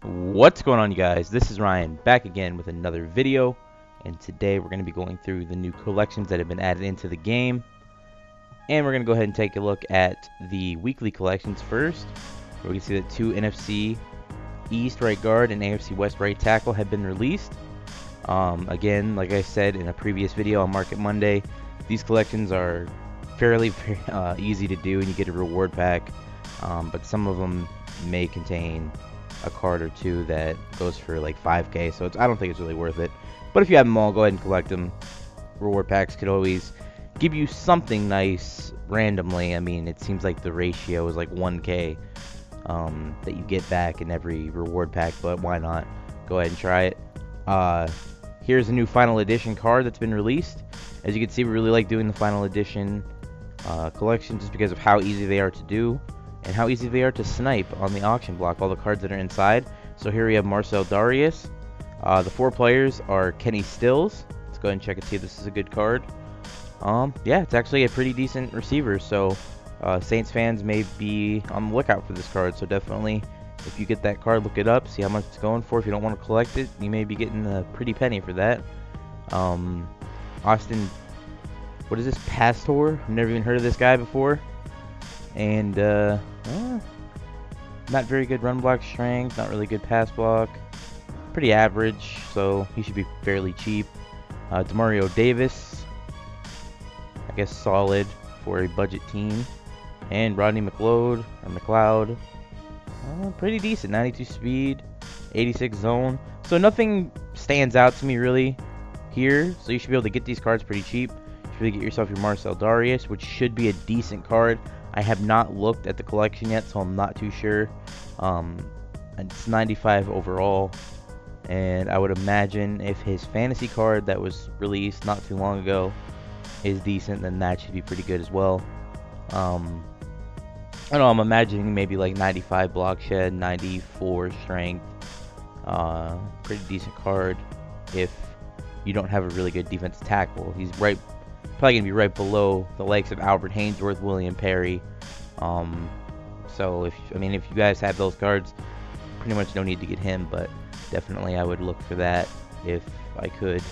What's going on, you guys? This is Ryan back again with another video, and today we're going to be going through the new collections that have been added into the game, and we're going to go ahead and take a look at the weekly collections first, where we can see that two NFC East right guard and AFC West right tackle have been released. Again, like I said in a previous video on Market Monday, these collections are fairly easy to do, and you get a reward pack, but some of them may contain a card or two that goes for like 5k, so I don't think it's really worth it. But if you have them all, go ahead and collect them. Reward packs could always give you something nice randomly. I mean, it seems like the ratio is like 1k that you get back in every reward pack, but why not? Go ahead and try it. Here's a new final edition card that's been released. As you can see, we really like doing the final edition collection just because of how easy they are to do and how easy they are to snipe on the auction block, all the cards that are inside. So here we have Marcel Darius. The 4 players are Kenny Stills. Let's go ahead and check and see if this is a good card. Yeah, it's actually a pretty decent receiver, so Saints fans may be on the lookout for this card. So definitely, if you get that card, look it up, see how much it's going for. If you don't want to collect it, you may be getting a pretty penny for that. Austin, what is this, Pastor? I've never even heard of this guy before. And not very good run block strength, not really good pass block, pretty average, so he should be fairly cheap. Demario Davis, I guess solid for a budget team. And Rodney McLeod, pretty decent, 92 speed, 86 zone. So nothing stands out to me really here, so you should be able to get these cards pretty cheap. You should really get yourself your Marcel Darius, which should be a decent card. I have not looked at the collection yet, so I'm not too sure. It's 95 overall, and I would imagine if his fantasy card that was released not too long ago is decent, then that should be pretty good as well. I don't know, I'm imagining maybe like 95 block shed, 94 strength. Pretty decent card if you don't have a really good defensive tackle. He's probably gonna be right below the likes of Albert Haynesworth, William Perry. So if you guys have those cards, pretty much no need to get him, but definitely I would look for that if I could,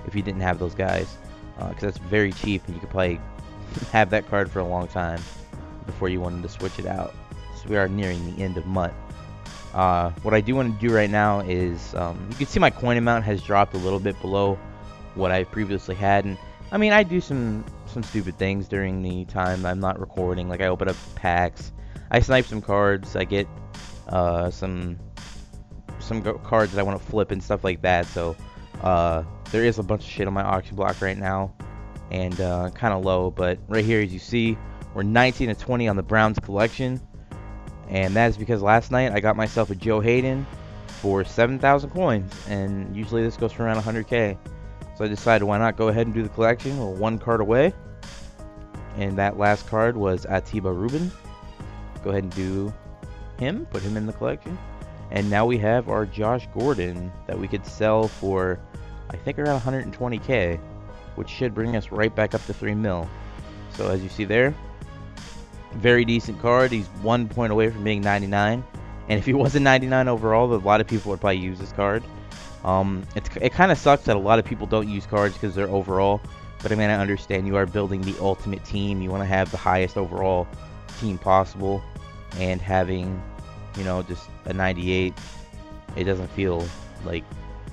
if you didn't have those guys, because that's very cheap and you could probably have that card for a long time before you wanted to switch it out. So we are nearing the end of MUT. What I do want to do right now is, you can see my coin amount has dropped a little bit below what I previously had, and I mean, I do some stupid things during the time I'm not recording. Like I open up packs, I snipe some cards, I get some cards that I want to flip and stuff like that. So there is a bunch of shit on my auction block right now, and kind of low. But right here, as you see, we're 19 to 20 on the Browns collection, and that is because last night I got myself a Joe Hayden for 7,000 coins, and usually this goes for around 100k. So I decided, why not go ahead and do the collection. We're 1 card away, and that last card was Atiba Rubin. Go ahead and do him, put him in the collection, and now we have our Josh Gordon that we could sell for, I think, around 120k, which should bring us right back up to 3 mil. So as you see there, very decent card. He's 1 point away from being 99, and if he wasn't 99 overall, a lot of people would probably use this card. It kind of sucks that a lot of people don't use cards because they're overall, but I mean, I understand you are building the ultimate team. You want to have the highest overall team possible, and having, you know, just a 98, it doesn't feel like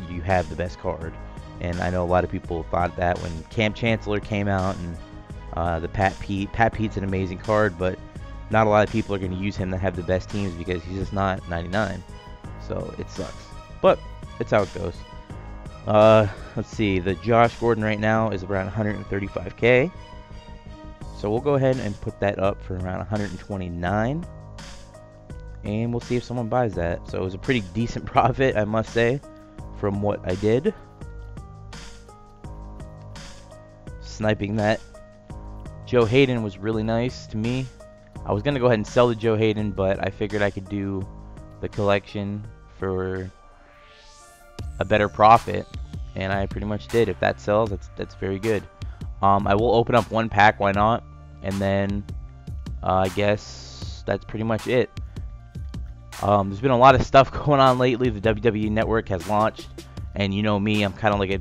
you have the best card. And I know a lot of people thought that when Camp Chancellor came out, and the Pat Pete's an amazing card, but not a lot of people are going to use him that have the best teams because he's just not 99. So it sucks, but it's how it goes. Let's see, the Josh Gordon right now is around 135k, so we'll go ahead and put that up for around 129, and we'll see if someone buys that. So it was a pretty decent profit, I must say, from what I did sniping that. Joe Hayden was really nice to me. I was gonna go ahead and sell the Joe Hayden, but I figured I could do the collection for a better profit, and I pretty much did. If that sells, that's very good. I will open up 1 pack, why not, and then I guess that's pretty much it. There's been a lot of stuff going on lately. The WWE Network has launched, and you know me, I'm kind of like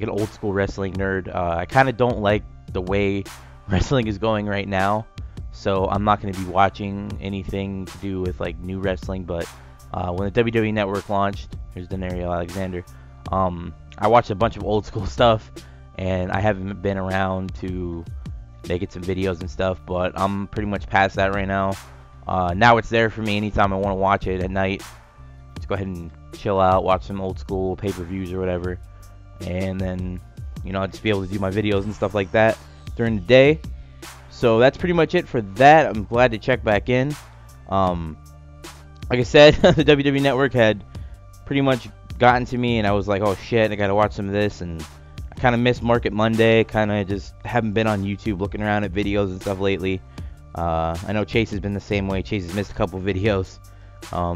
an old school wrestling nerd. I kind of don't like the way wrestling is going right now, so I'm not going to be watching anything to do with like new wrestling. But when the WWE Network launched, here's Denario Alexander. I watched a bunch of old school stuff, and I haven't been around to making some videos and stuff, but I'm pretty much past that right now. Now it's there for me anytime I want to watch it at night. Just go ahead and chill out, watch some old school pay-per-views or whatever, and then, you know, I'll just be able to do my videos and stuff like that during the day. So that's pretty much it for that. I'm glad to check back in. Like I said, the WWE Network had pretty much gotten to me, and I was like, oh shit, I gotta watch some of this. And I kind of missed Market Monday. Kind of just haven't been on YouTube looking around at videos and stuff lately. I know Chase has been the same way. Chase has missed a couple videos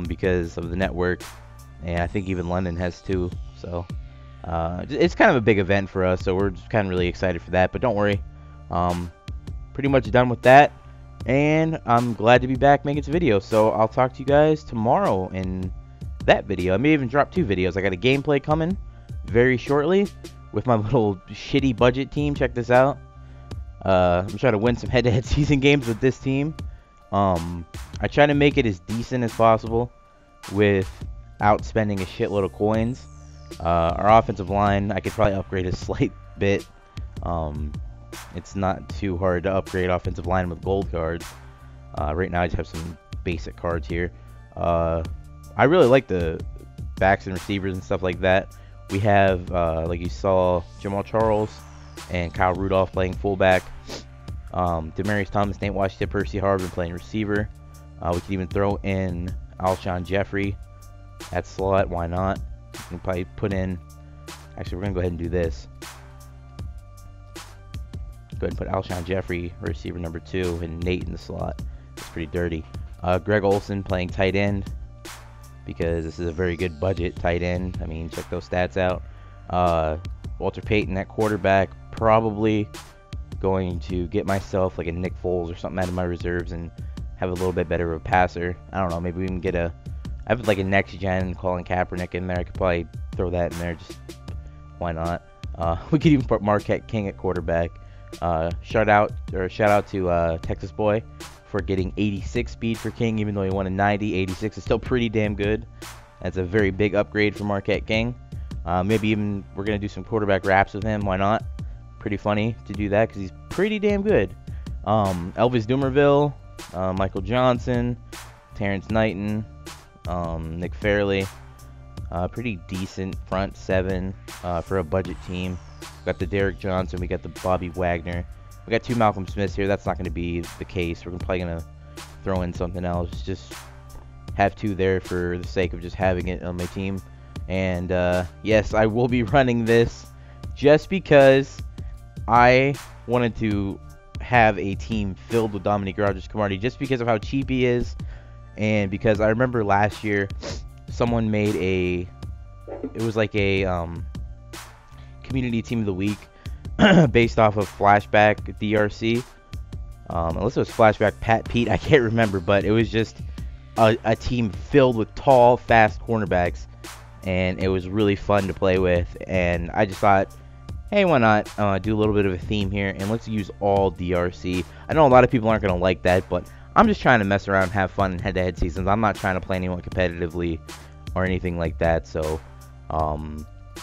because of the network, and I think even London has too. So it's kind of a big event for us, so we're just kind of really excited for that. But don't worry, pretty much done with that, and I'm glad to be back making some videos. So I'll talk to you guys tomorrow in that video. I may even drop 2 videos. I got a gameplay coming very shortly with my little shitty budget team. Check this out. I'm trying to win some head-to-head season games with this team. I try to make it as decent as possible without spending a shitload of coins. Our offensive line, I could probably upgrade a slight bit. It's not too hard to upgrade offensive line with gold cards. Right now I just have some basic cards here. I really like the backs and receivers and stuff like that. We have, like you saw, Jamal Charles and Kyle Rudolph playing fullback. Demaryius Thomas, Nate Washington, Percy Harvin playing receiver. We could even throw in Alshon Jeffrey at slot. Why not? We can probably put in... Actually, we're going to go ahead and do this. Go ahead and put Alshon Jeffrey, receiver number 2, and Nate in the slot. It's pretty dirty. Greg Olsen playing tight end, because this is a very good budget tight end. I mean, check those stats out. Walter Payton at quarterback. Probably going to get myself like a Nick Foles or something out of my reserves and have a little bit better of a passer. I don't know, maybe we can get I have like a next gen Colin Kaepernick in there. I could probably throw that in there, just why not. We could even put Marquette King at quarterback. Shout out to Texas Boy for getting 86 speed for King, even though he won a 90. 86 is still pretty damn good. That's a very big upgrade for Marquette King. Maybe even we're going to do some quarterback raps with him. Why not? Pretty funny to do that because he's pretty damn good. Elvis Dumerville, Michael Johnson, Terrence Knighton, Nick Fairley. Pretty decent front 7 for a budget team. We got the Derek Johnson. We got the Bobby Wagner. We got 2 Malcolm Smiths here. That's not going to be the case. We're probably going to throw in something else. Just have 2 there for the sake of just having it on my team. And yes, I will be running this just because I wanted to have a team filled with Dominique Rodgers-Cromartie, just because of how cheap he is, and because I remember last year someone made it was like a community team of the week based off of Flashback DRC. Unless it was Flashback Pat Pete, I can't remember, but it was just a team filled with tall, fast cornerbacks, and it was really fun to play with. And I just thought, hey, why not do a little bit of a theme here, and let's use all DRC. I know a lot of people aren't going to like that, but I'm just trying to mess around and have fun in head-to-head seasons. I'm not trying to play anyone competitively or anything like that. So, I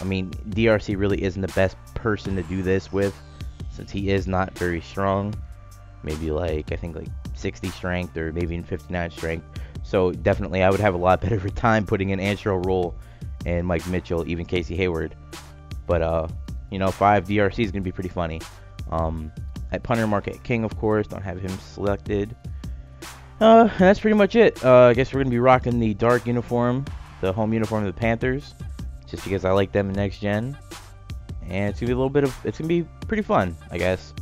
mean, DRC really isn't the best person to do this with, since he is not very strong. Maybe like, I think like 60 strength or maybe even 59 strength. So definitely I would have a lot better time putting in Antrell Roll and Mike Mitchell, even Casey Hayward. But, you know, 5 DRC is going to be pretty funny. At punter, Marquette King, of course. Don't have him selected. And that's pretty much it. I guess we're going to be rocking the dark uniform, the home uniform of the Panthers, just because I like them in next gen. And it's going to be it's going to be pretty fun, I guess.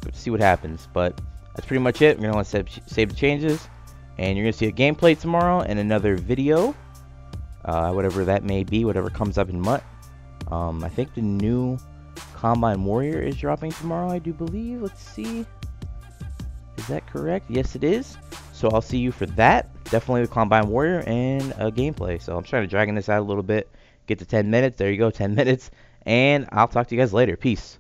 Let's see what happens. But that's pretty much it. We're going to save the changes. And you're going to see a gameplay tomorrow and another video. Whatever that may be, whatever comes up in MUT. I think the new Combine Warrior is dropping tomorrow, I do believe. Let's see. Is that correct? Yes, it is. So I'll see you for that. definitely with Combine Warrior and gameplay. So I'm trying to dragging this out a little bit. Get to 10 minutes. There you go, 10 minutes. And I'll talk to you guys later. Peace.